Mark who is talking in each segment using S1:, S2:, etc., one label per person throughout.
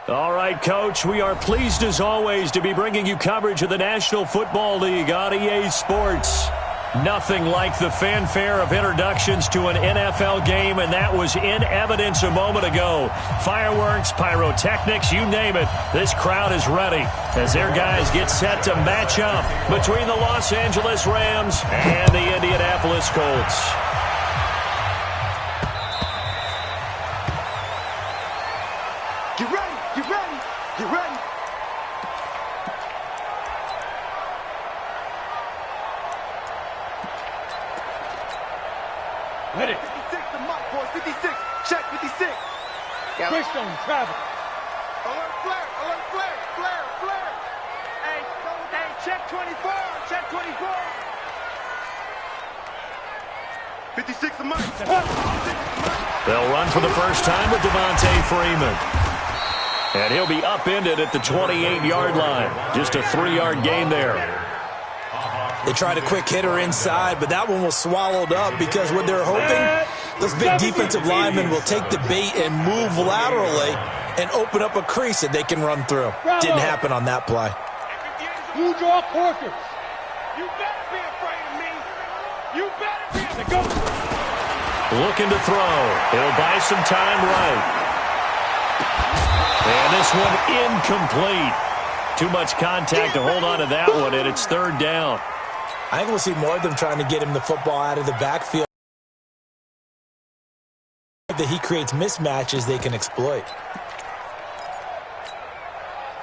S1: All right, Coach, we are pleased as always to be bringing you coverage of the National Football League on EA Sports. Nothing like the fanfare of introductions to an NFL game, and that was in evidence a moment ago. Fireworks, pyrotechnics, you name it. This crowd is ready as their guys get set to match up between the Los Angeles Rams and the Indianapolis Colts.
S2: Get ready, get ready, get ready.
S3: Ready.
S2: 56 to Mike, boys, 56. Check 56.
S3: Christian, travel.
S2: Alert flare, alert flare, flare, flare. Hey, check 24, check 24. 56 to Mike. 56 to Mike.
S1: They'll run for the first time with Devontae Freeman. And he'll be upended at the 28-yard line. Just a 3-yard gain there.
S4: They tried a quick hitter inside, but that one was swallowed up because what they're hoping, those big defensive linemen will take the bait and move laterally and open up a crease that they can run through. Didn't happen on that play.
S3: You draw quarters. You better be afraid of me. You better be afraid of me.
S1: Looking to throw. He'll buy some time right. And this one incomplete. Too much contact to hold on to that one, and it's third down.
S4: I think we'll see more of them trying to get him the football out of the backfield. That he creates mismatches they can exploit.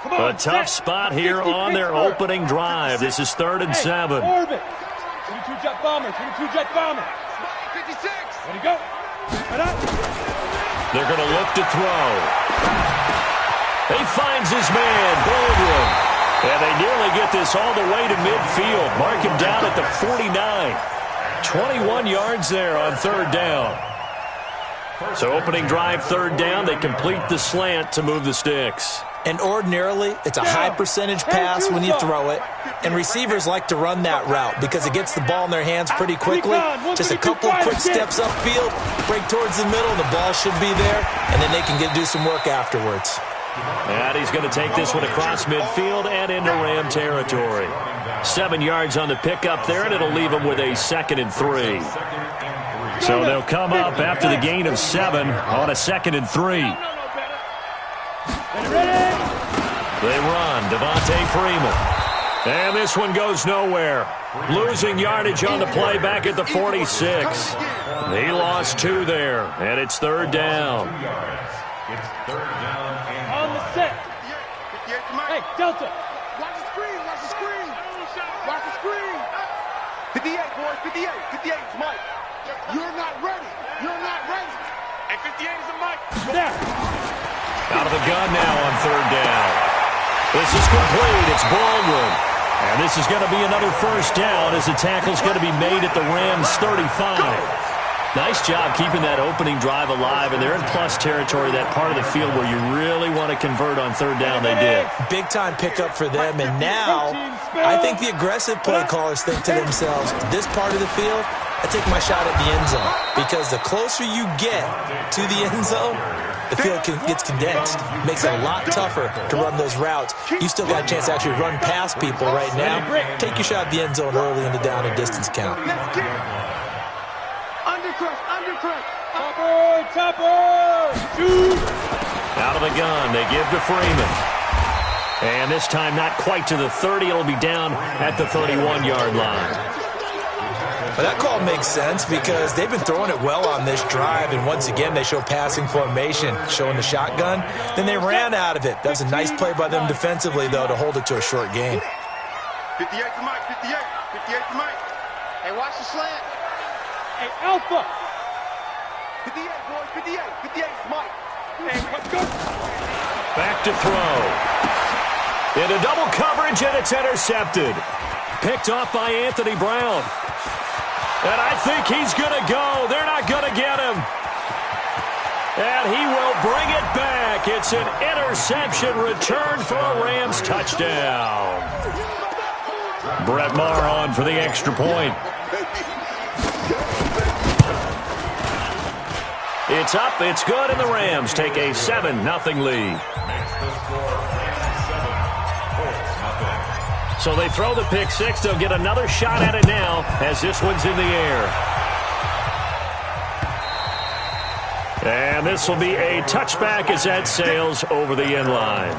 S1: A tough spot here on their opening drive. This is 3rd and 7.
S3: Orbit. 22 jet bomber, 22 jet bomber.
S2: 56.
S3: Ready to go. Right up.
S1: They're going to look to throw. He finds his man, Baldwin. And they nearly get this all the way to midfield. Mark him down at the 49. 21 yards there on 3rd down. So opening drive, 3rd down. They complete the slant to move the sticks.
S4: And ordinarily, it's a high percentage pass when you throw it. And receivers like to run that route because it gets the ball in their hands pretty quickly. Just a couple of quick steps upfield, break towards the middle, the ball should be there, and then they can do some work afterwards.
S1: And he's going to take this one across midfield and into Ram territory. 7 yards on the pickup there, and it'll leave him with a 2nd and 3. So they'll come up after the gain of 7 on a 2nd and 3. They run. Devontae Freeman. And this one goes nowhere. Losing yardage on the play back at the 46. He lost 2 there, and it's 3rd down.
S3: On the set. Hey, Delta.
S2: Watch the screen, watch the screen. Watch the screen. 58, boys, 58. 58 is Mike. You're not ready. You're not ready.
S3: Hey, 58 is a Mike. There.
S1: Out of the gun now on 3rd down. This is complete. It's Baldwin. And this is going to be another first down as the tackle's going to be made at the Rams 35. Nice job keeping that opening drive alive, and they're in plus territory, that part of the field where you really want to convert on 3rd down. They did.
S4: Big-time pickup for them, and now I think the aggressive play callers think to themselves, this part of the field, I take my shot at the end zone, because the closer you get to the end zone, the field gets condensed. Makes it a lot tougher to run those routes. You still got a chance to actually run past people right now. Take your shot at the end zone early in the down and distance count.
S2: Undercrush.
S3: Topper. Shoot.
S1: Out of the gun, they give to Freeman. And this time not quite to the 30. It'll be down at the 31-yard line.
S4: But that call makes sense because they've been throwing it well on this drive, and once again they show passing formation, showing the shotgun. Then they ran out of it. That was a nice play by them defensively, though, to hold it to a short game.
S2: 58 to Mike, 58. 58 to Mike. Hey, watch the slant.
S3: Hey, Alpha.
S2: 58, boys, 58. 58 is Mike.
S3: Hey, let's go.
S1: Back to throw. Into double coverage, and it's intercepted. Picked off by Anthony Brown. And I think he's going to go. They're not going to get him. And he will bring it back. It's an interception return for a Rams touchdown. Brett Maher on for the extra point. It's up, it's good, and the Rams take a 7-0 lead. So they throw the pick six. They'll get another shot at it now as this one's in the air. And this will be a touchback as that sails over the end line.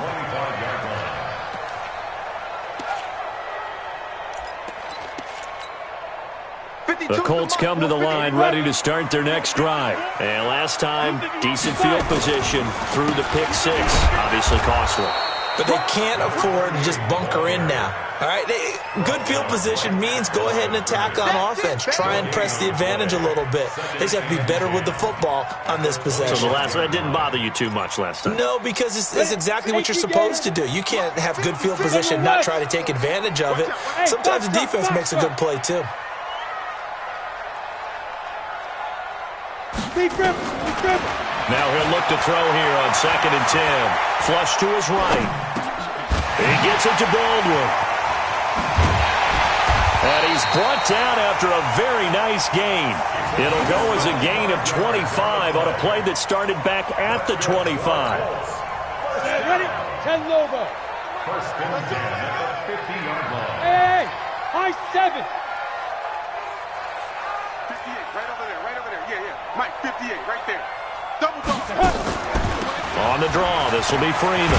S1: The Colts come to the line ready to start their next drive. And last time, decent field position through the pick six. Obviously costly.
S4: But they can't afford to just bunker in now. All right, good field position means go ahead and attack on offense. Try and press the advantage a little bit. They just have to be better with the football on this possession.
S1: So that didn't bother you too much last time?
S4: No, because it's exactly what you're supposed to do. You can't have good field position and not try to take advantage of it. Sometimes the defense makes a good play, too.
S1: Now he'll look to throw here on 2nd and 10. Flush to his right. He gets it to Baldwin. And he's brought down after a very nice gain. It'll go as a gain of 25 on a play that started back at the 25.
S3: Ready? 10 logo.
S5: First and 10 at the 50-yard line.
S3: Hey, high 7.
S2: 58, right over there. Yeah. Mike, 58, right there. Double dog.
S1: On the draw, this will be Freeman.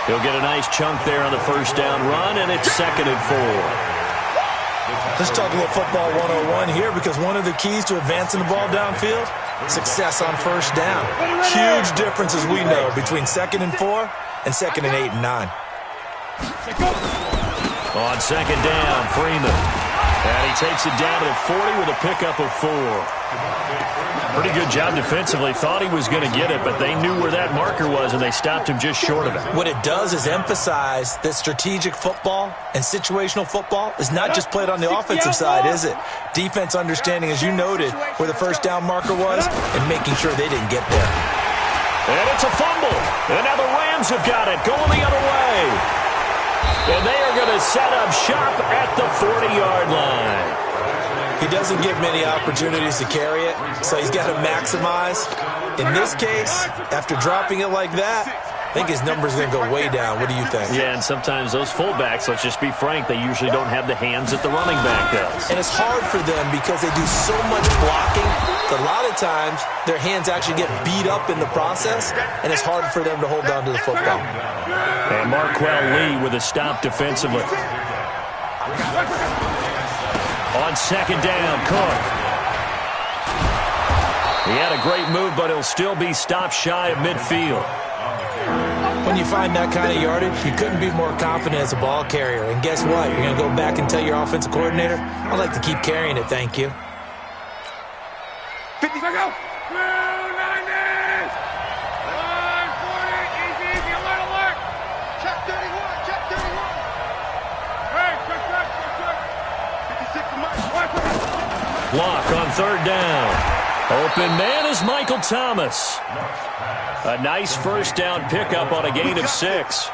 S1: He'll get a nice chunk there on the first down run, and it's 2nd and 4.
S4: Let's talk a little football 101 here, because one of the keys to advancing the ball downfield, success on first down. Huge difference, as we know, between 2nd and 4 and 2nd and 8 and 9.
S1: On 2nd down, Freeman. And he takes it down to the 40 with a pickup of 4. Pretty good job defensively. Thought he was going to get it, but they knew where that marker was, and they stopped him just short of it.
S4: What it does is emphasize that strategic football and situational football is not just played on the offensive side, is it? Defense understanding, as you noted, where the first down marker was and making sure they didn't get there.
S1: And it's a fumble. And now the Rams have got it going the other way. And they are going to set up shop at the 40-yard line.
S4: He doesn't get many opportunities to carry it, so he's got to maximize. In this case, after dropping it like that, I think his number's going to go way down. What do you think?
S1: Yeah, and sometimes those fullbacks, let's just be frank, they usually don't have the hands that the running back does.
S4: And it's hard for them because they do so much blocking that a lot of times their hands actually get beat up in the process, and it's hard for them to hold on to the football.
S1: And Marquell Lee with a stop defensively. On 2nd down, Cook. He had a great move, but he'll still be stopped shy of midfield.
S4: When you find that kind of yardage, you couldn't be more confident as a ball carrier. And guess what? You're going to go back and tell your offensive coordinator, I'd like to keep carrying it, thank you.
S2: 50, go.
S3: 290s. 140. Easy, alert, alert.
S2: Check 31, check 31.
S3: Hey, check.
S2: 56 to Mike.
S1: Block on 3rd down. Open man is Michael Thomas. A nice first down pickup on a gain of 6.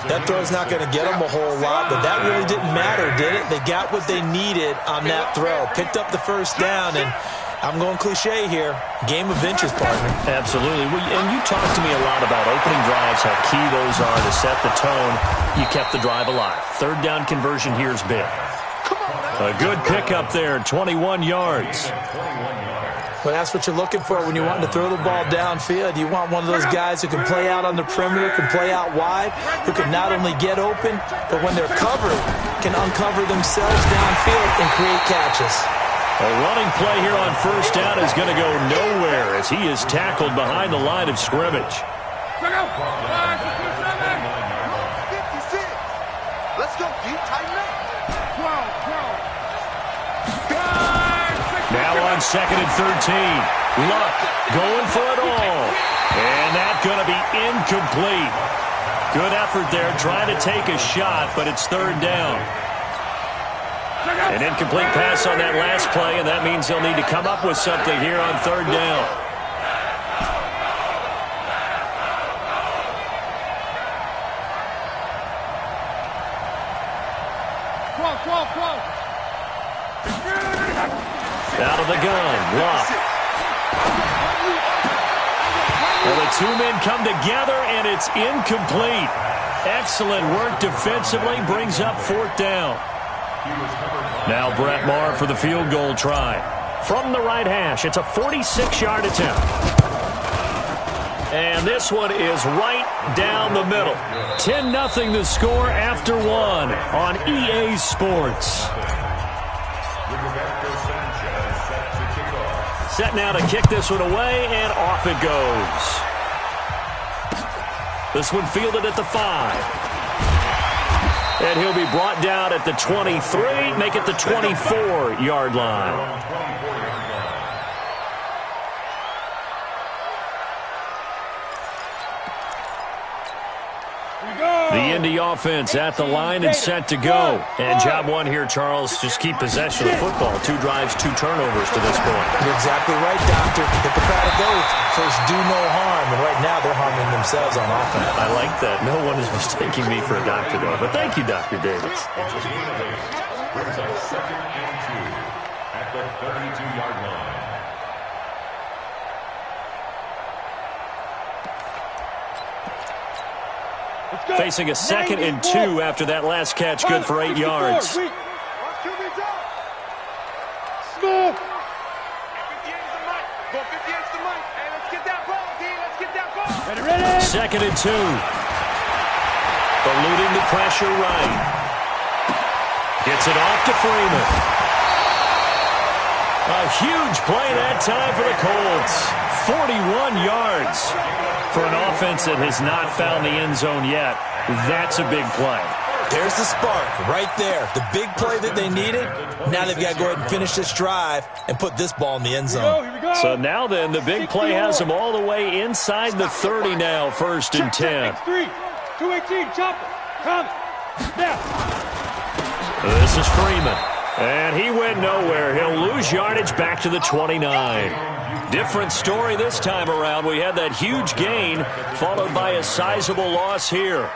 S4: That throw's not going to get them a whole lot, but that really didn't matter, did it? They got what they needed on that throw. Picked up the first down, and I'm going cliche here. Game of inches, partner.
S1: Absolutely. And you talked to me a lot about opening drives, how key those are to set the tone. You kept the drive alive. 3rd down conversion here is big. A good pickup there, 21 yards.
S4: Well, that's what you're looking for when you want to throw the ball downfield. You want one of those guys who can play out on the perimeter, can play out wide, who can not only get open, but when they're covered, can uncover themselves downfield and create catches.
S1: A running play here on first down is going to go nowhere as he is tackled behind the line of scrimmage.
S2: 56. Let's go, deep, tighten up. 12.
S1: Now on 2nd and 13. Luck going for it all. And that's going to be incomplete. Good effort there trying to take a shot, but it's 3rd down. An incomplete pass on that last play, and that means they'll need to come up with something here on 3rd down. Out of the gun, Luck Well, the two men come together, and it's incomplete. Excellent work defensively, brings up fourth down. Now Brett Maher for the field goal try. From the right hash, it's a 46-yard attempt. And this one is right down the middle. 10-0 the score after one on EA Sports. Set now to kick this one away, and off it goes. This one fielded at the 5. And he'll be brought down at the 23, make it the 24-yard line. The Indy offense at the line and set to go. And job one here, Charles, just keep possession of the football. 2 drives, 2 turnovers to this point.
S4: You're exactly right, Doctor. Hippocratic oath. First, do no harm. And right now, they're harming themselves on offense.
S1: I like that. No one is mistaking me for a doctor, though. But thank you, Dr. Davis.
S5: Brings up 2nd and 2 at the 32-yard line.
S1: Facing a 2nd and 2 after that last catch, good for 8 yards.
S2: Smooth.
S1: Second and 2. Eluding the pressure right. Gets it off to Freeman. A huge play that time for the Colts. 41 yards. For an offense that has not found the end zone yet, that's a big play.
S4: There's the spark right there. The big play that they needed. Now they've got to go ahead and finish this drive and put this ball in the end zone.
S1: So now then, the big play has them all the way inside the 30 now, 1st and 10.
S3: 218, chopper. Come. Now.
S1: This is Freeman. And he went nowhere. He'll lose yardage back to the 29. Different story this time around. We had that huge gain, followed by a sizable loss here.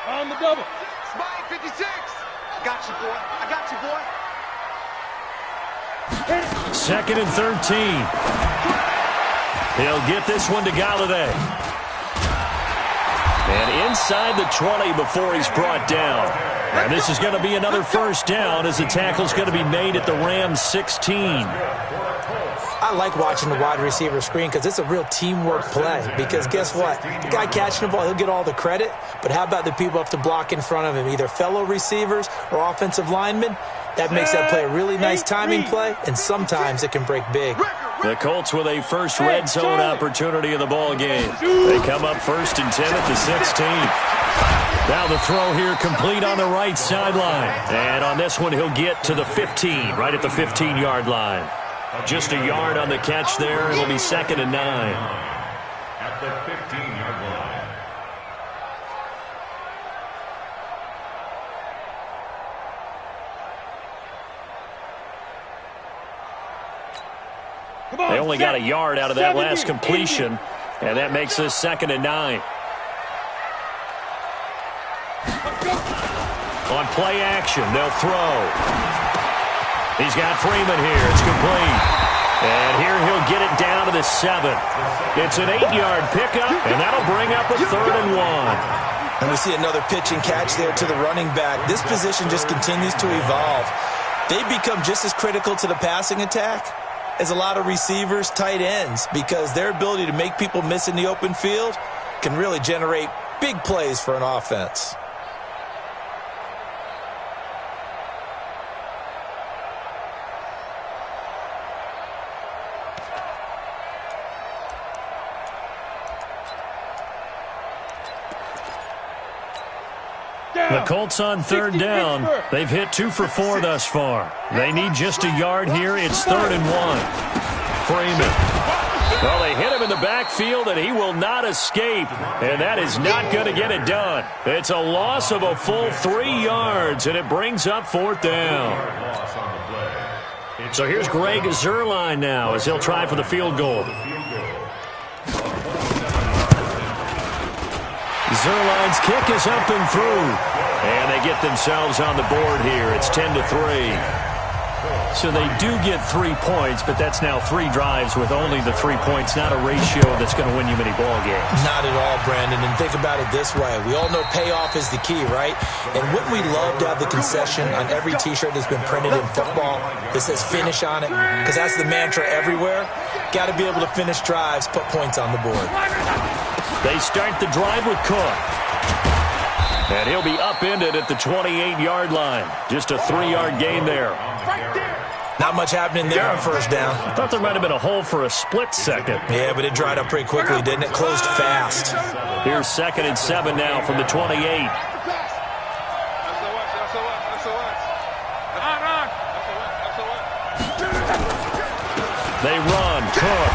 S3: On the double.
S2: Spike 56. Got you, boy. I got you, boy.
S1: 2nd and 13. He'll get this one to Galladay. And inside the 20 before he's brought down. And this is going to be another first down as the tackle's going to be made at the Rams 16.
S4: I like watching the wide receiver screen because it's a real teamwork play. Because guess what? The guy catching the ball, he'll get all the credit. But how about the people up to block in front of him, either fellow receivers or offensive linemen? That makes that play a really nice timing play, and sometimes it can break big.
S1: The Colts with a first red zone opportunity of the ball game. They come up 1st and 10 at the 16. Now the throw here complete on the right sideline. And on this one, he'll get to the 15, right at the 15-yard line. Just a yard on the catch there. It'll be 2nd and 9.
S5: At the 15-yard line.
S1: They only got a yard out of that last completion, and that makes this 2nd and 9. On play action, they'll throw. He's got Freeman here. It's complete. And here he'll get it down to the 7. It's an 8-yard pickup, and that'll bring up a 3rd and 1.
S4: And we see another pitch and catch there to the running back. This position just continues to evolve. They become just as critical to the passing attack as a lot of receivers, tight ends, because their ability to make people miss in the open field can really generate big plays for an offense.
S1: The Colts on 3rd down. They've hit 2 for 4 thus far. They need just a yard here. It's 3rd and 1. Freeman. Well, they hit him in the backfield, and he will not escape. And that is not going to get it done. It's a loss of a full 3 yards, and it brings up 4th down. So here's Greg Zuerlein now as he'll try for the field goal. Zuerlein's kick is up and through. And they get themselves on the board here. It's 10-3. So they do get 3 points, but that's now 3 drives with only the 3 points, not a ratio that's going to win you many ball games.
S4: Not at all, Brandon. And think about it this way. We all know payoff is the key, right? And wouldn't we love to have the concession on every T-shirt that's been printed in football that says finish on it? Because that's the mantra everywhere. Got to be able to finish drives, put points on the board.
S1: They start the drive with Cook. And he'll be upended at the 28-yard line. Just a 3-yard gain there.
S4: Not much happening there on first down.
S1: I thought there might have been a hole for a split second.
S4: Yeah, but it dried up pretty quickly, didn't it? Closed fast.
S1: Here's 2nd and 7 now from the 28. They run. Cook.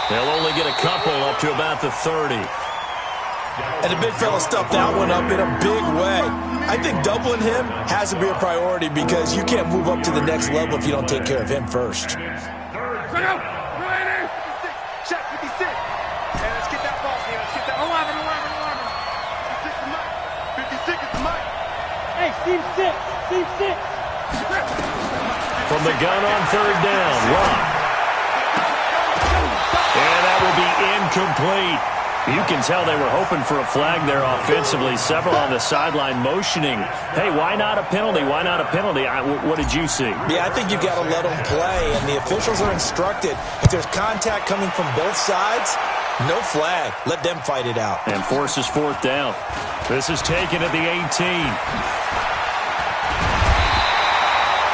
S1: They'll only get a couple up to about the 30.
S4: And the big fella stuffed that one up in a big way. I think doubling him has to be a priority because you can't move up to the next level if you don't take care of him first.
S2: Shot 56. And let's get that ball here. Let's get that 11. 56 is the mic.
S3: Hey, Steve 6. Steve 6.
S1: From the gun on 3rd down. Rock. And that will be incomplete. You can tell they were hoping for a flag there offensively. Several on the sideline motioning. Hey, why not a penalty? Why not a penalty? What did you see?
S4: Yeah, I think you've got to let them play, and the officials are instructed. If there's contact coming from both sides, no flag. Let them fight it out.
S1: And forces 4th down. This is taken at the 18.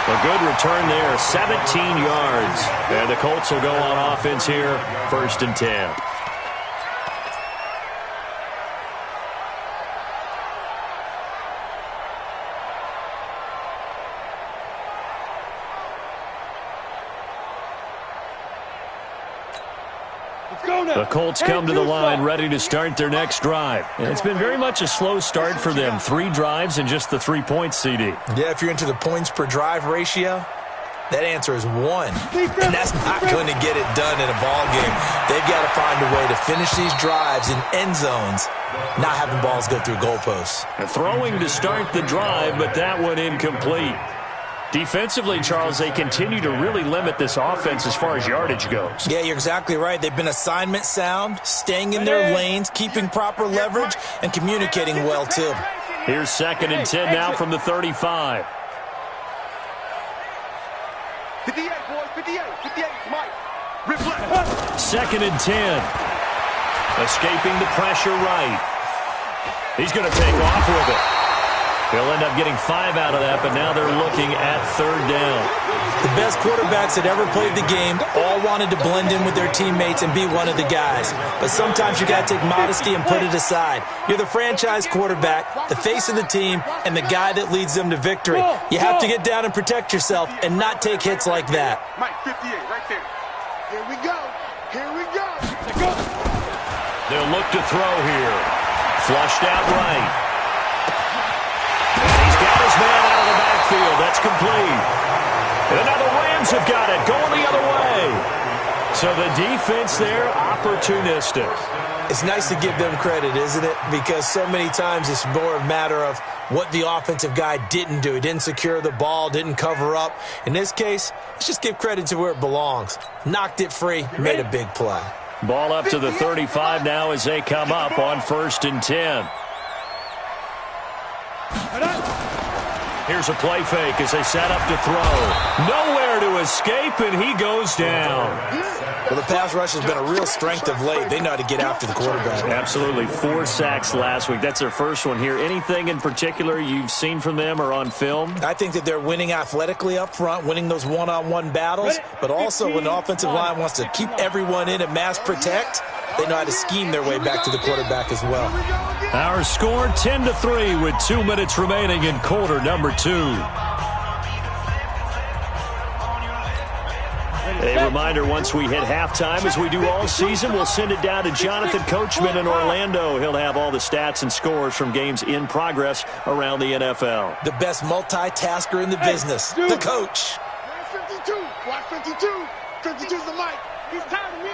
S1: A good return there, 17 yards. And the Colts will go on offense here, 1st and 10. The Colts come to the line ready to start their next drive. And it's been very much a slow start for them. 3 drives and just the 3 points, CD.
S4: Yeah, if you're into the points per drive ratio, that answer is 1. And that's not going to get it done in a ball game. They've got to find a way to finish these drives in end zones, not having balls go through goalposts.
S1: Throwing to start the drive, but that one incomplete. Defensively, Charles, they continue to really limit this offense as far as yardage goes.
S4: Yeah, you're exactly right. They've been assignment sound, staying in their lanes, keeping proper leverage, and communicating well, too.
S1: Here's 2nd and 10 now from the 35.
S2: 58, boys, 58, 58, Mike. Reflect.
S1: 2nd and 10. Escaping the pressure right. He's going to take off with it. They'll end up getting 5 out of that, but now they're looking at 3rd down.
S4: The best quarterbacks that ever played the game all wanted to blend in with their teammates and be one of the guys. But sometimes you got to take modesty and put it aside. You're the franchise quarterback, the face of the team, and the guy that leads them to victory. You have to get down and protect yourself and not take hits like that.
S2: Mike, 58, right there. Here we go. Here we go.
S1: They'll look to throw here. Flushed out right. His man out of the backfield. That's complete. And now the Rams have got it. Going the other way. So the defense there, opportunistic.
S4: It's nice to give them credit, isn't it? Because so many times it's more a matter of what the offensive guy didn't do. He didn't secure the ball, didn't cover up. In this case, let's just give credit to where it belongs. Knocked it free, made a big play.
S1: Ball up to the 35 now as they come up on 1st and 10. Here's a play fake as they set up to throw. Nowhere to escape, and he goes down.
S4: Well, the pass rush has been a real strength of late. They know how to get after the quarterback.
S1: Absolutely. 4 sacks last week. That's their first one here. Anything in particular you've seen from them or on film?
S4: I think that they're winning athletically up front, winning those one-on-one battles, but also when the offensive line wants to keep everyone in and mass protect, they know how to scheme their way back to the quarterback as well.
S1: Our score 10-3 with 2 minutes remaining in quarter number 2. A reminder, once we hit halftime, as we do all season, we'll send it down to Jonathan Coachman in Orlando. He'll have all the stats and scores from games in progress around the NFL.
S4: The best multitasker in the business, the coach.
S2: Watch 52. Watch 52. 52's the mic. He's tired of me.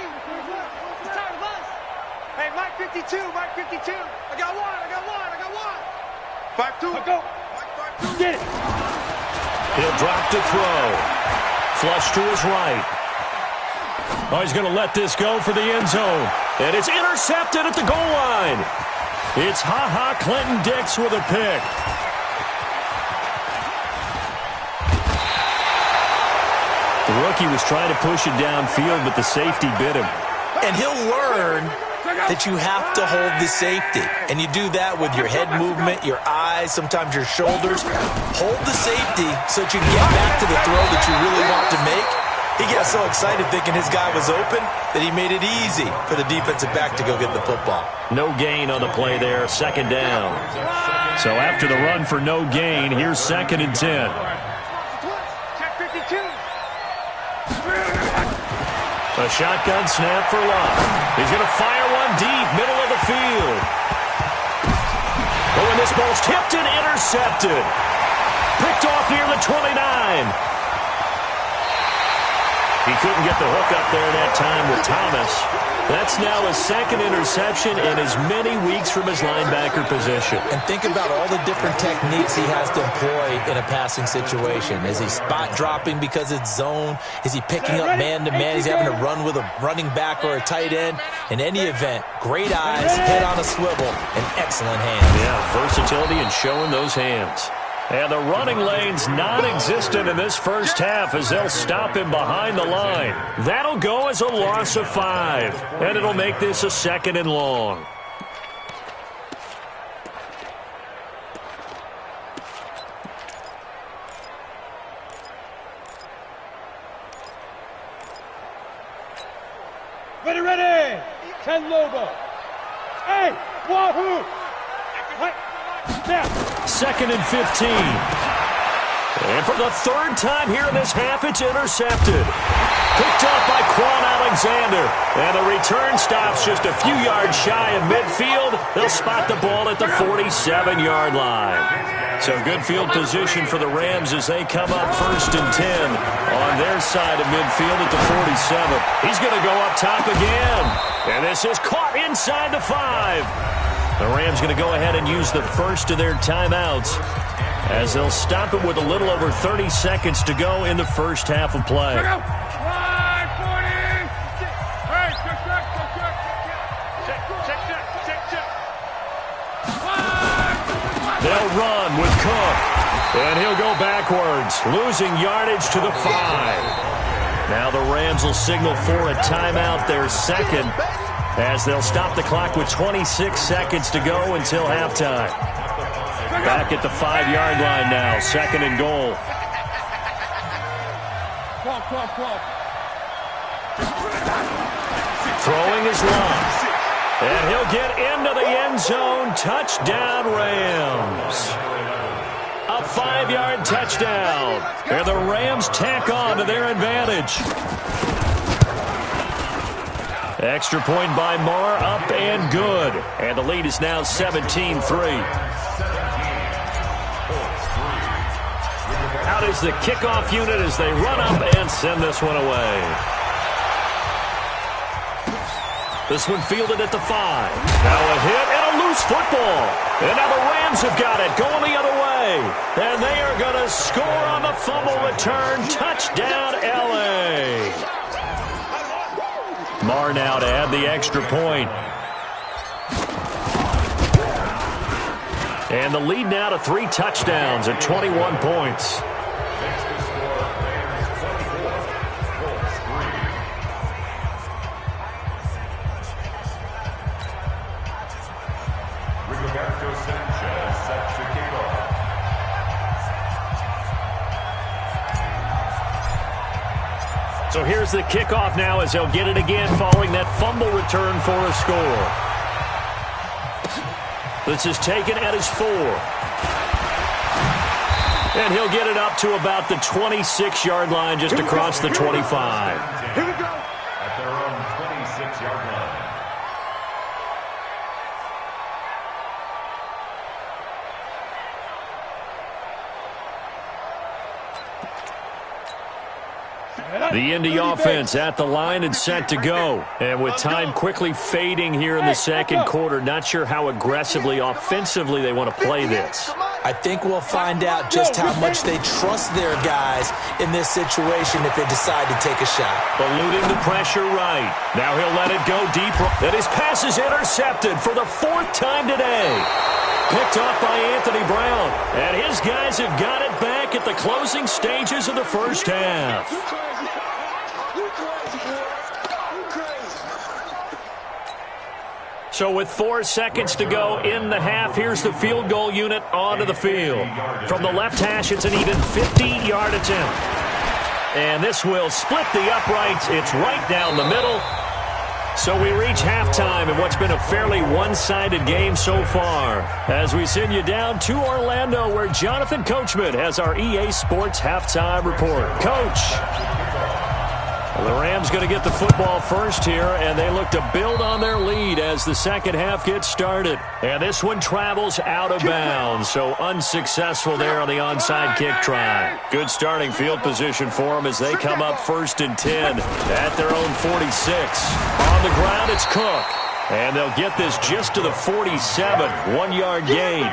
S2: He's tired of us. Hey, Mike 52. Mike 52. I got one. 5-2.
S3: Go.
S2: Mike 5-2.
S3: Get it.
S1: He'll drop to throw. Flush to his right. Oh, he's going to let this go for the end zone. And it's intercepted at the goal line. It's Ha-Ha Clinton-Dix with a pick. The rookie was trying to push it downfield, but the safety bit him.
S4: And he'll learn that you have to hold the safety. And you do that with your head movement, your eyes, sometimes your shoulders. Hold the safety so that you can get back to the throw that you really want to make. He got so excited thinking his guy was open that he made it easy for the defensive back to go get the football.
S1: No gain on the play there, second down. So after the run for no gain, here's 2nd and 10.
S2: Check 52.
S1: A shotgun snap for Love. He's going to fire one deep, middle of the field. Oh, and this ball's tipped and intercepted. Picked off near the 29. He couldn't get the hook up there that time with Thomas. That's now his 2nd interception in as many weeks from his linebacker position.
S4: And think about all the different techniques he has to employ in a passing situation. Is he spot dropping because it's zone? Is he picking up man-to-man? He's having to run with a running back or a tight end. In any event, great eyes, head on a swivel, and excellent hands.
S1: Yeah, versatility and showing those hands. And the running lane's non-existent in this first half as they'll stop him behind the line. That'll go as a loss of 5, and it'll make this a 2nd and long.
S3: Ready, ready. 10 Lobo. Hey, Wahoo. Now.
S1: 2nd and 15. And for the 3rd time here in this half, it's intercepted. Picked up by Quan Alexander. And the return stops just a few yards shy of midfield. They'll spot the ball at the 47-yard line. So good field position for the Rams as they come up 1st and 10 on their side of midfield at the 47. He's going to go up top again. And this is caught inside the 5. The Rams going to go ahead and use the first of their timeouts as they'll stop it with a little over 30 seconds to go in the first half of play. They'll run with Cook, and he'll go backwards, losing yardage to the 5. Now the Rams will signal for a timeout, their 2nd, as they'll stop the clock with 26 seconds to go until halftime. Back at the 5-yard line now, 2nd and goal. Throwing is Love. And he'll get into the end zone. Touchdown, Rams. A 5-yard touchdown. And the Rams tack on to their advantage. Extra point by Marr, up and good. And the lead is now 17-3. Out is the kickoff unit as they run up and send this one away. This one fielded at the 5. Now a hit and a loose football. And now the Rams have got it going the other way. And they are going to score on the fumble return. Touchdown, L.A. Marr now to add the extra point. And the lead now to 3 touchdowns at 21 points. So here's the kickoff now as they'll get it again following that fumble return for a score. This is taken at his 4. And he'll get it up to about the 26-yard line just across the 25.
S2: Here we go.
S5: At their own 26-yard line.
S1: The Indy offense at the line and set to go. And with time quickly fading here in the second quarter, not sure how aggressively, offensively they want to play this.
S4: I think we'll find out just how much they trust their guys in this situation if they decide to take a shot.
S1: Eluding the pressure right. Now he'll let it go deep. And his pass is intercepted for the 4th time today. Picked off by Anthony Brown. And his guys have got it back at the closing stages of the first half. So with 4 seconds to go in the half, here's the field goal unit onto the field. From the left hash, it's an even 50-yard attempt. And this will split the uprights. It's right down the middle. So we reach halftime in what's been a fairly one-sided game so far. As we send you down to Orlando, where Jonathan Coachman has our EA Sports halftime report. Coach. Well, the Rams going to get the football first here, and they look to build on their lead as the second half gets started. And this one travels out of bounds, so unsuccessful there on the onside kick try. Good starting field position for them as they come up 1st and 10 at their own 46. On the ground, it's Cook. And they'll get this just to the 47, 1-yard gain.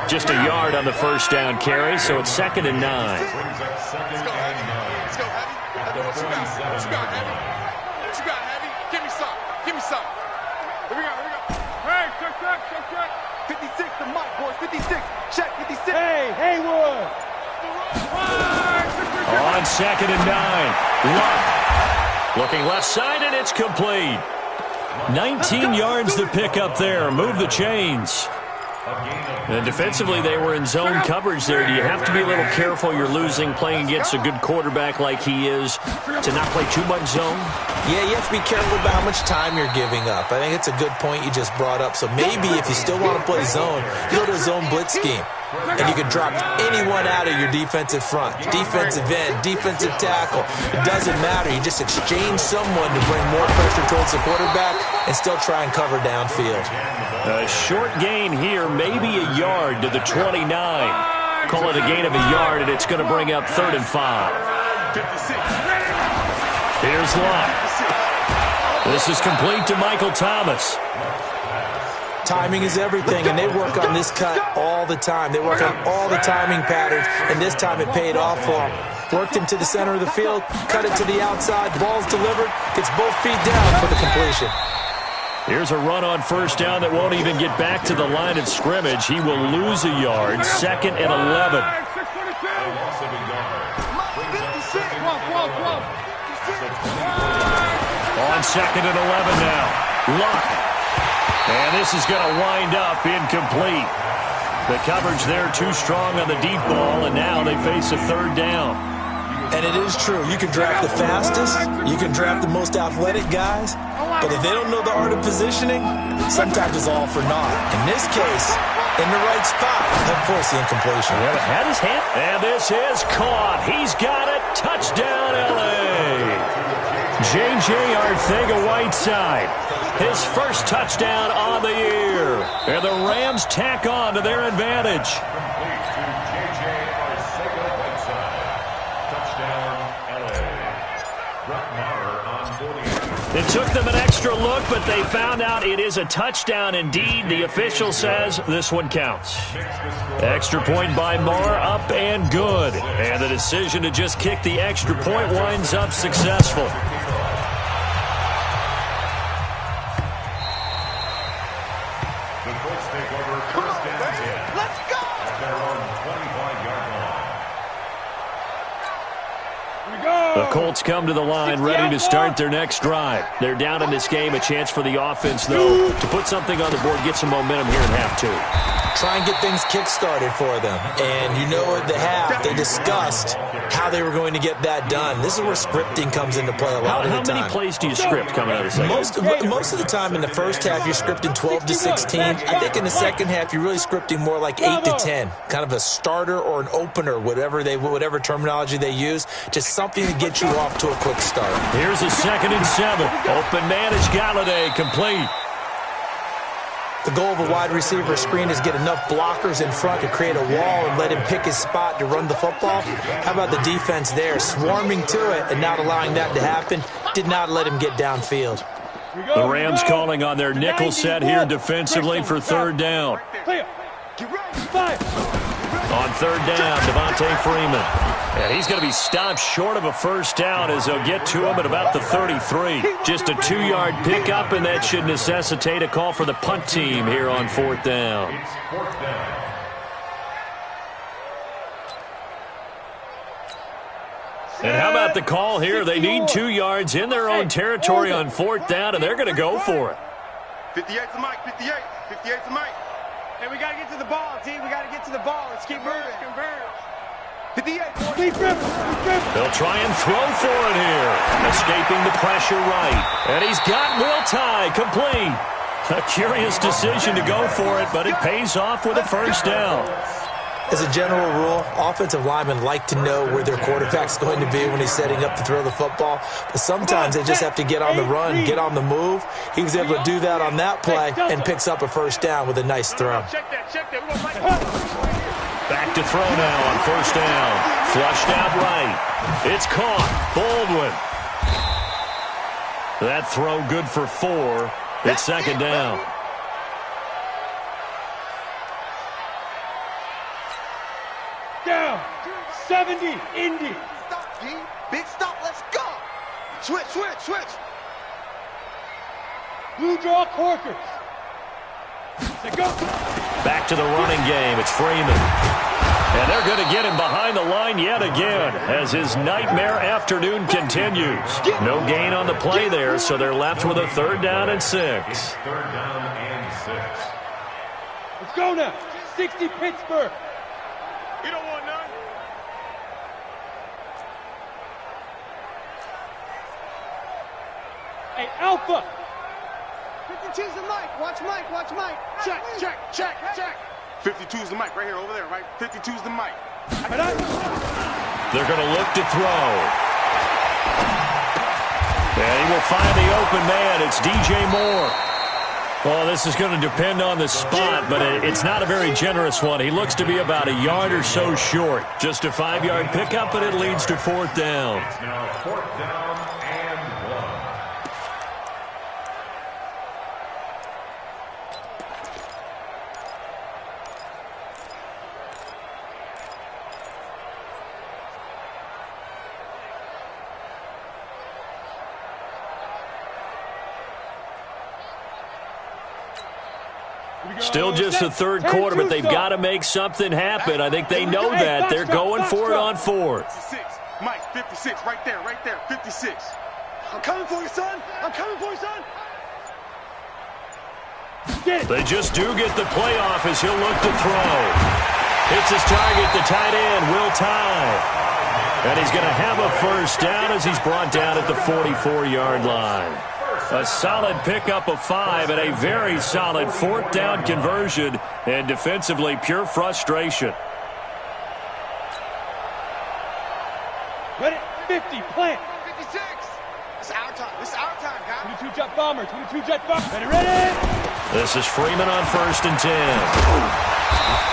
S1: Just a yard on the first down carry, so it's 2nd and 9.
S2: What you got, Heavy? What you got, Heavy? Give me some. Give me some. Here we go.
S3: Hey, check.
S2: 56 to Mike, boys. 56. Check, 56.
S3: Hey, Haywood.
S1: On 2nd and 9. Luck. Looking left side, and it's complete. 19 yards to pick up there. Move the chains. And defensively, they were in zone coverage there. Do you have to be a little careful you're losing playing against a good quarterback like he is to not play too much zone?
S4: Yeah, you have to be careful about how much time you're giving up. I think it's a good point you just brought up. So maybe if you still want to play zone, you go to a zone blitz scheme. And you can drop anyone out of your defensive front, defensive end, defensive tackle. It doesn't matter. You just exchange someone to bring more pressure towards the quarterback and still try and cover downfield.
S1: A short gain here, maybe a yard to the 29. Call it a gain of a yard, and it's going to bring up 3rd and 5. Here's Luck. This is complete to Michael Thomas.
S4: Timing is everything, and they work on this cut all the time. They work on all the timing patterns, and this time it paid off for them. Worked him to the center of the field, cut it to the outside, ball's delivered, gets both feet down for the completion.
S1: Here's a run on first down that won't even get back to the line of scrimmage. He will lose a yard, 2nd and 11. On 2nd and 11 now. Luck. And this is going to wind up incomplete. The coverage there too strong on the deep ball, and now they face a 3rd down.
S4: And it is true. You can draft the fastest. You can draft the most athletic guys. But if they don't know the art of positioning, sometimes it's all for naught. In this case, in the right spot, that forced the incompletion.
S1: Well, it had his hand. And this is caught. He's got it. Touchdown, L.A. J.J. Arcega-Whiteside. His first touchdown on the year. And the Rams tack on to their advantage. It took them an extra look, but they found out it is a touchdown indeed. The official says this one counts. Extra point by Marr, up and good. And the decision to just kick the extra point winds up successful.
S5: The Colts take over first down 10.
S2: Let's go!
S5: At their own 25-yard line.
S1: The Colts come to the line ready to start their next drive. They're down in this game. A chance for the offense, though, to put something on the board, get some momentum here in half 2.
S4: Try and get things kick-started for them. And you know at the half, they discussed how they were going to get that done. This is where scripting comes into play a lot of the time.
S1: How many plays do you script coming out of the second?
S4: Most of the time in the first half, you're scripting 12 to 16. I think in the second half, you're really scripting more like 8 to 10. Kind of a starter or an opener, whatever terminology they use. Just something to get you off to a quick start.
S1: Here's a 2nd and 7. Open man is Galladay, complete.
S4: The goal of a wide receiver screen is get enough blockers in front to create a wall and let him pick his spot to run the football. How about the defense there, swarming to it and not allowing that to happen? Did not let him get downfield.
S1: The Rams calling on their nickel set here defensively for 3rd down.
S2: Get ready.
S1: On third down, Devontae Freeman. And he's going to be stopped short of a first down as they'll get to him at about the 33. Just a 2-yard pickup, and that should necessitate a call for the punt team here on fourth down.
S5: It's fourth down.
S1: And how about the call here? They need 2 yards in their own territory on fourth down, and they're going to go for it.
S2: 58 to Mike, 58. 58 to Mike.
S3: Hey, we got to get to the ball, T. We got to get to the ball. Let's keep moving. Converge.
S2: 58.
S1: They'll try and throw for it here. Escaping the pressure right. And he's got Will Tye complete. A curious decision to go for it, but it pays off with a first down.
S4: As a general rule, offensive linemen like to know where their quarterback's going to be when he's setting up to throw the football. But sometimes they just have to get on the run, get on the move. He was able to do that on that play and picks up a first down with a nice throw.
S1: Back to throw now on first down. Flushed out right. It's caught. Baldwin. That throw good for 4. It's second down.
S3: Down. 70. Indy.
S2: Stop, G. Big stop. Let's go. Switch.
S3: Blue draw Corkers. Let's go.
S1: Back to the running game. It's Freeman. And they're going to get him behind the line yet again as his nightmare afternoon continues. No gain on the play there, so they're left with a third down and 6.
S5: Third down and 6.
S3: Let's go now. 60 Pittsburgh.
S2: We don't want none.
S3: Hey, Alpha.
S6: 52's the Mike. Watch Mike.
S2: Check. 52's the Mike right here, over there, right? 52's the Mike.
S1: They're going to look to throw. And he will find the open man. It's DJ Moore. Well, this is going to depend on the spot, but it's not a very generous one. He looks to be about a yard or so short. Just a 5-yard pickup, and it leads to fourth down.
S5: It's now fourth down and 1.
S1: Still just the third quarter, but they've got to make something happen. I think they know that. They're going for it on fourth.
S2: 56. Mike, 56, right there, 56.
S6: I'm coming for you, son.
S1: They just do get the playoff as he'll look to throw. Hits his target, the tight end, Will Tye. And he's going to have a first down as he's brought down at the 44-yard line. A solid pickup of 5 and a very solid fourth down conversion, and defensively pure frustration.
S3: Ready? 50. Plant.
S2: 56. It's our time, guys.
S3: 22 jet bomber. Ready?
S1: This is Freeman on first and 10.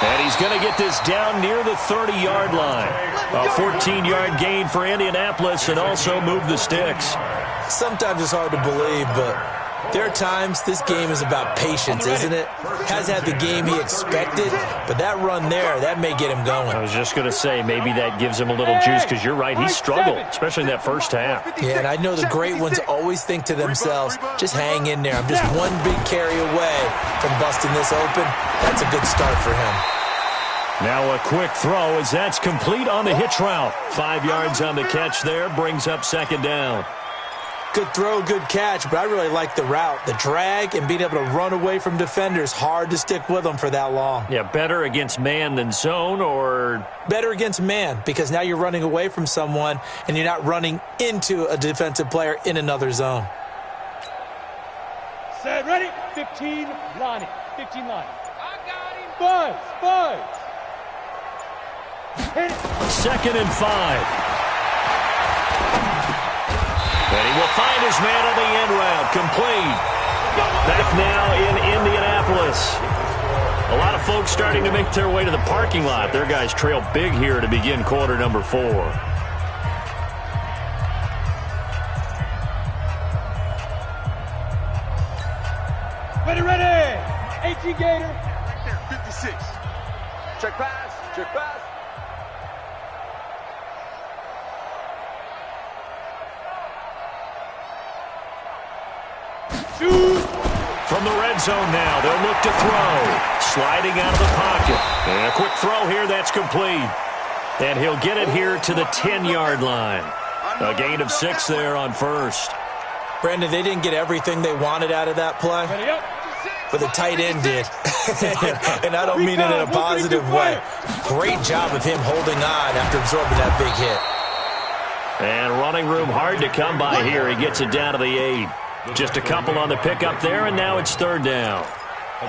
S1: And he's going to get this down near the 30-yard line. A 14-yard gain for Indianapolis and also move the sticks.
S4: Sometimes it's hard to believe, but there are times this game is about patience, isn't it? Has had the game he expected, but that run there, that may get him going.
S1: I was just going to say, maybe that gives him a little juice, because you're right, he struggled, especially in that first half.
S4: Yeah, and I know the great ones always think to themselves, just hang in there. I'm just one big carry away from busting this open. That's a good start for him.
S1: Now a quick throw as that's complete on the hitch route. 5 yards on the catch there, brings up second down.
S4: Good throw, good catch, but I really like the route. The drag and being able to run away from defenders, hard to stick with them for that long.
S1: Yeah, better against man than zone, or?
S4: Better against man, because now you're running away from someone and you're not running into a defensive player in another zone.
S3: Set, ready? 15, Lonnie. 15, Lonnie. I got him. Buzz. Hit it.
S1: Second and 5. And he will find his man on the end route. Complete. Back now in Indianapolis. A lot of folks starting to make their way to the parking lot. Their guys trail big here to begin quarter number 4.
S3: Ready. 18 Gator.
S2: Right there, 56. Check pass. Check pass.
S1: From the red zone now, they'll look to throw. Sliding out of the pocket. And a quick throw here, that's complete. And he'll get it here to the 10-yard line. A gain of 6 there on first.
S4: Brandon, they didn't get everything they wanted out of that play, but the tight end did. And I don't mean it in a positive way. Great job of him holding on after absorbing that big hit.
S1: And running room hard to come by here. He gets it down to the 8. Just a couple on the pickup there, and now it's third down.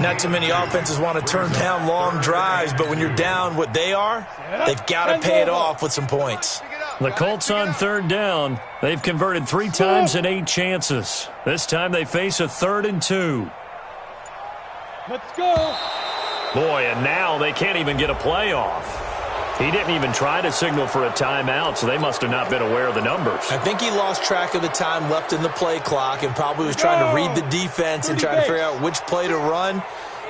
S4: Not too many offenses want to turn down long drives, but when you're down what they are, they've got to pay it off with some points.
S1: The Colts on third down. They've converted 3 times in 8 chances. This time they face a 3rd and 2.
S3: Let's go.
S1: Boy, and now they can't even get a play off. He didn't even try to signal for a timeout, so they must have not been aware of the numbers.
S4: I think he lost track of the time left in the play clock and probably was trying to read the defense and trying to figure out which play to run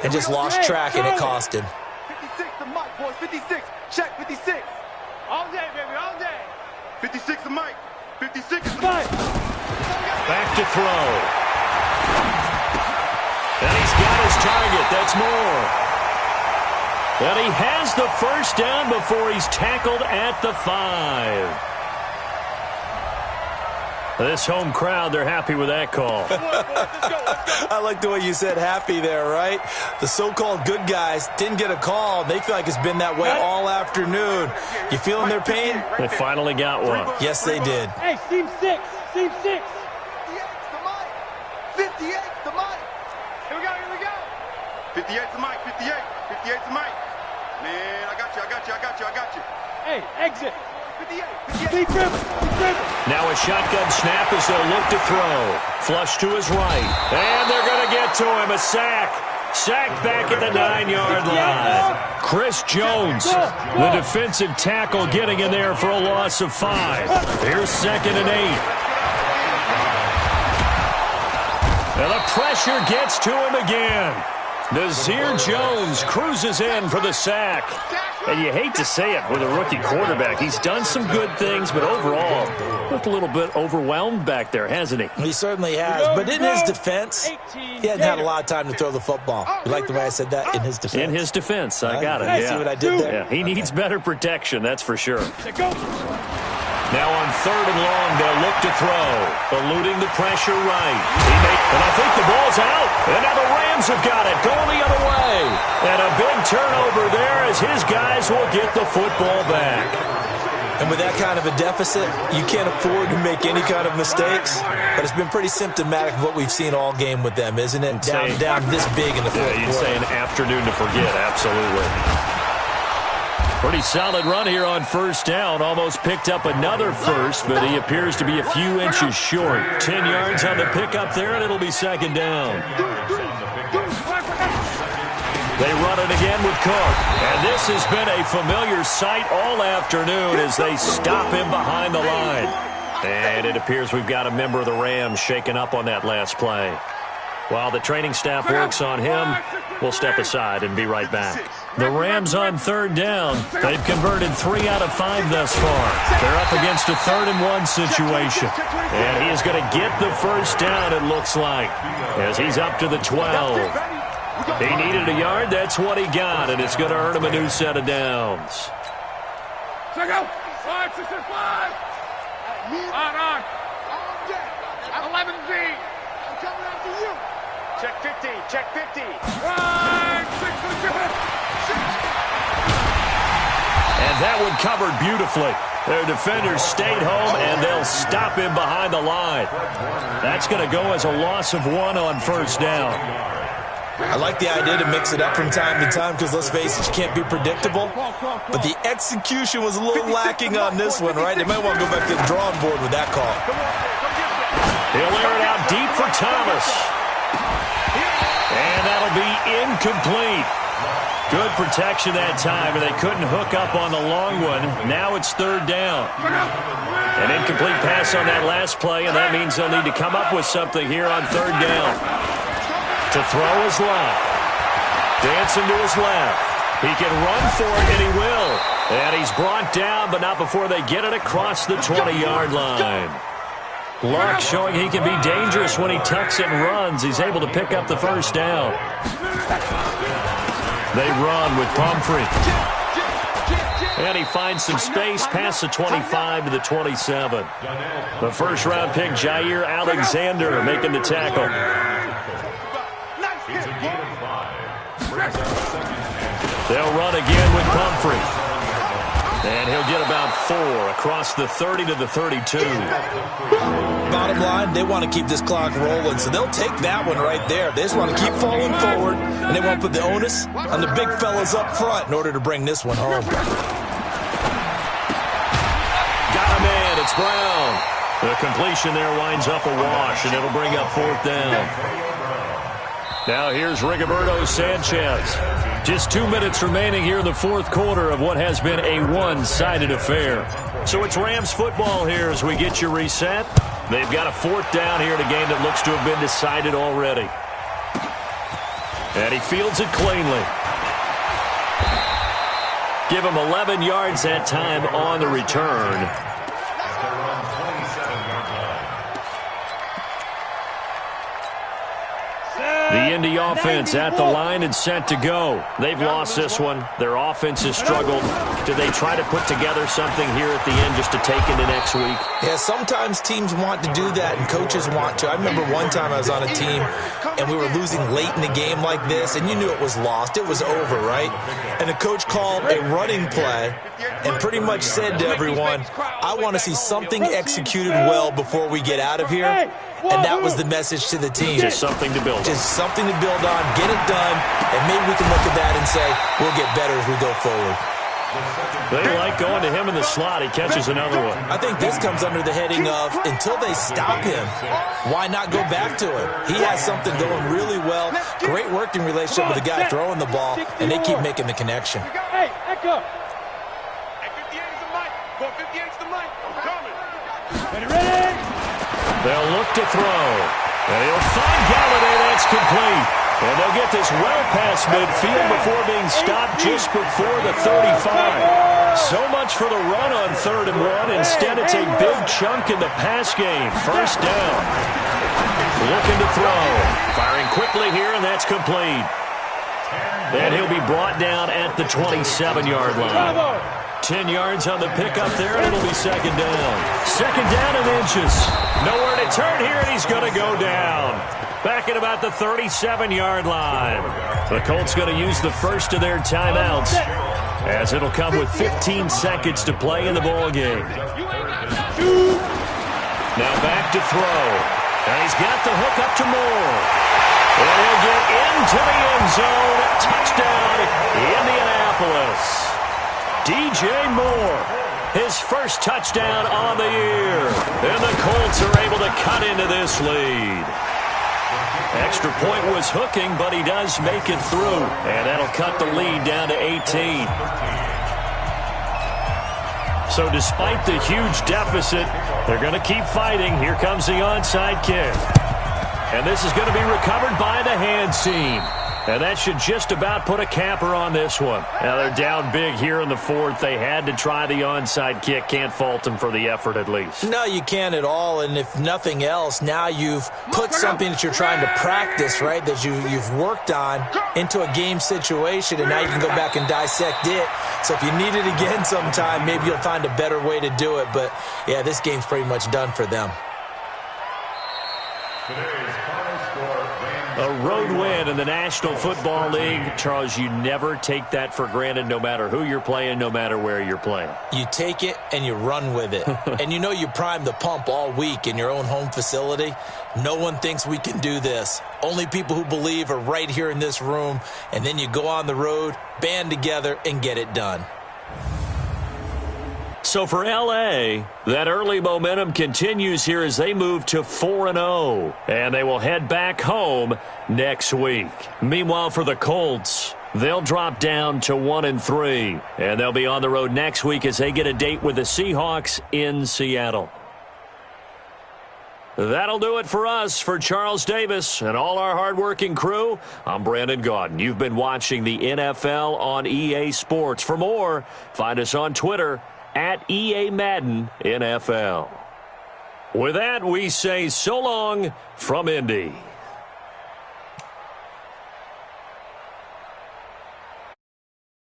S4: and just lost track, and it cost him.
S2: 56 to Mike, boys. 56. Check 56.
S3: All day, baby, all day.
S2: 56 to Mike. 56 to
S3: Mike.
S1: Back to throw. And he's got his target. That's more. And he has the first down before he's tackled at the 5. This home crowd, they're happy with that call.
S4: I like the way you said happy there, right? The so-called good guys didn't get a call. They feel like it's been that way all afternoon. You feeling their pain?
S1: They finally got one.
S4: Yes, they did.
S3: Hey, seam 6. Seam 6.
S2: 58 to Mike. 58 to Mike.
S3: Here we go, here we go.
S2: 58 to Mike. 58. 58 to Mike. Man, I got you, I got you, I got you, I got you.
S3: Hey, exit.
S2: 58.
S3: Deep river, deep river.
S1: Now a shotgun snap as they'll look to throw. Flush to his right. And they're going to get to him. A sack. Sacked back at the 9-yard line. Chris Jones, the defensive tackle, getting in there for a loss of 5. Here's 2nd and 8. And the pressure gets to him again. Nazir Jones cruises in for the sack. And you hate to say it with a rookie quarterback. He's done some good things, but overall, looked a little bit overwhelmed back there, hasn't he?
S4: He certainly has. But in his defense, he hadn't had a lot of time to throw the football. You like the way I said that? In his defense.
S1: In his defense. I got it.
S4: See what I did there?
S1: Yeah, he needs better protection, that's for sure. Now on 3rd and long, they'll look to throw. Eluding the pressure right. And I think the ball's out. And now the Rams have got it. Going the other way. And a big turnover there as his guys will get the football back.
S4: And with that kind of a deficit, you can't afford to make any kind of mistakes. But it's been pretty symptomatic of what we've seen all game with them, isn't it? Down this big in the fourth quarter.
S1: You'd say an afternoon to forget, absolutely. Pretty solid run here on first down. Almost picked up another first, but he appears to be a few inches short. 10 yards on the pickup there, and it'll be 2nd down. They run it again with Cook. And this has been a familiar sight all afternoon as they stop him behind the line. And it appears we've got a member of the Rams shaken up on that last play. While the training staff works on him, we'll step aside and be right back. The Rams on 3rd down. They've converted 3 out of 5 thus far. They're up against a 3rd and 1 situation. And he is going to get the first down, it looks like, as he's up to the 12. He needed a yard. That's what he got, and it's going to earn him a new set of downs.
S3: Check out. 5, 6, 5. On. 11Z.
S2: I'm coming after you.
S3: Check 50. Check 50. Right. 6, 6, 6.
S1: And that one covered beautifully. Their defenders stayed home, and they'll stop him behind the line. That's going to go as a loss of 1 on first down.
S4: I like the idea to mix it up from time to time because, let's face it, you can't be predictable. But the execution was a little lacking on this one, right? They might want to go back to the drawing board with that call.
S1: He'll air it out deep for Thomas. And that'll be incomplete. Good protection that time, and they couldn't hook up on the long one. Now it's 3rd down. An incomplete pass on that last play, and that means they'll need to come up with something here on 3rd down. To throw his left. Dancing to his left. He can run for it, and he will. And he's brought down, but not before they get it across the 20-yard line. Luck showing he can be dangerous when he tucks it and runs. He's able to pick up the first down. They run with Pumphrey. And he finds some space past the 25 to the 27. The first-round pick, Jair Alexander, making the tackle. They'll run again with Pumphrey. And he'll get about 4 across the 30 to the 32.
S4: Bottom line, they want to keep this clock rolling, so they'll take that one right there. They just want to keep falling forward, and they want to put the onus on the big fellas up front in order to bring this one home.
S1: Got a man, it's Brown. The completion there winds up a wash, and it'll bring up 4th down. Now here's Rigoberto Sanchez. Just 2 minutes remaining here in the 4th quarter of what has been a one-sided affair. So it's Rams football here as we get you reset. They've got a 4th down here in a game that looks to have been decided already. And he fields it cleanly. Give him 11 yards that time on the return. The Indy offense at the line and set to go. They've lost this one. Their offense has struggled. Do they try to put together something here at the end just to take into next week?
S4: Yeah, sometimes teams want to do that and coaches want to. I remember one time I was on a team and we were losing late in the game like this, and you knew it was lost. It was over, right? And the coach called a running play and pretty much said to everyone, I want to see something executed well before we get out of here. And that was the message to the team.
S1: Just something to build on.
S4: Just something to build on, get it done, and maybe we can look at that and say, we'll get better as we go forward.
S1: They like going to him in the slot. He catches another one.
S4: I think this comes under the heading of, until they stop him, why not go back to him? He has something going really well, great working relationship with the guy throwing the ball, and they keep making the connection.
S3: Hey, echo.
S2: Hey, 58 is the mic. Go 58 is the mic. I'm coming.
S3: Ready?
S1: They'll look to throw. And he'll find Galladay. That's complete. And they'll get this well past midfield before being stopped just before the 35. So much for the run on 3rd and 1. Instead, it's a big chunk in the pass game. First down. Looking to throw. Firing quickly here, and that's complete. And he'll be brought down at the 27-yard line. 10 yards on the pickup there, and it'll be 2nd down. 2nd down and inches. Nowhere to turn here, and he's going to go down. Back at about the 37-yard line. The Colts going to use the first of their timeouts, as it'll come with 15 seconds to play in the ball game. Now back to throw. And he's got the hook up to Moore. And he'll get into the end zone. Touchdown, Indianapolis. DJ Moore, his first touchdown on the year. And the Colts are able to cut into this lead. Extra point was hooking, but he does make it through. And that'll cut the lead down to 18. So despite the huge deficit, they're going to keep fighting. Here comes the onside kick. And this is going to be recovered by the hands team. And that should just about put a capper on this one. Now they're down big here in the 4th. They had to try the onside kick. Can't fault them for the effort at least.
S4: No, you can't at all. And if nothing else, now you've put something that you're trying to practice, right, that you've worked on into a game situation, and now you can go back and dissect it. So if you need it again sometime, maybe you'll find a better way to do it. But, yeah, this game's pretty much done for them.
S1: A road win in the National Football League. Charles, you never take that for granted no matter who you're playing, no matter where you're playing.
S4: You take it and you run with it. And you know you prime the pump all week in your own home facility. No one thinks we can do this. Only people who believe are right here in this room. And then you go on the road, band together, and get it done.
S1: So for L.A., that early momentum continues here as they move to 4-0. And they will head back home next week. Meanwhile, for the Colts, they'll drop down to 1-3. And they'll be on the road next week as they get a date with the Seahawks in Seattle. That'll do it for us. For Charles Davis and all our hardworking crew, I'm Brandon Gaudin. You've been watching the NFL on EA Sports. For more, find us on Twitter at EA Madden NFL. With that, we say so long from Indy.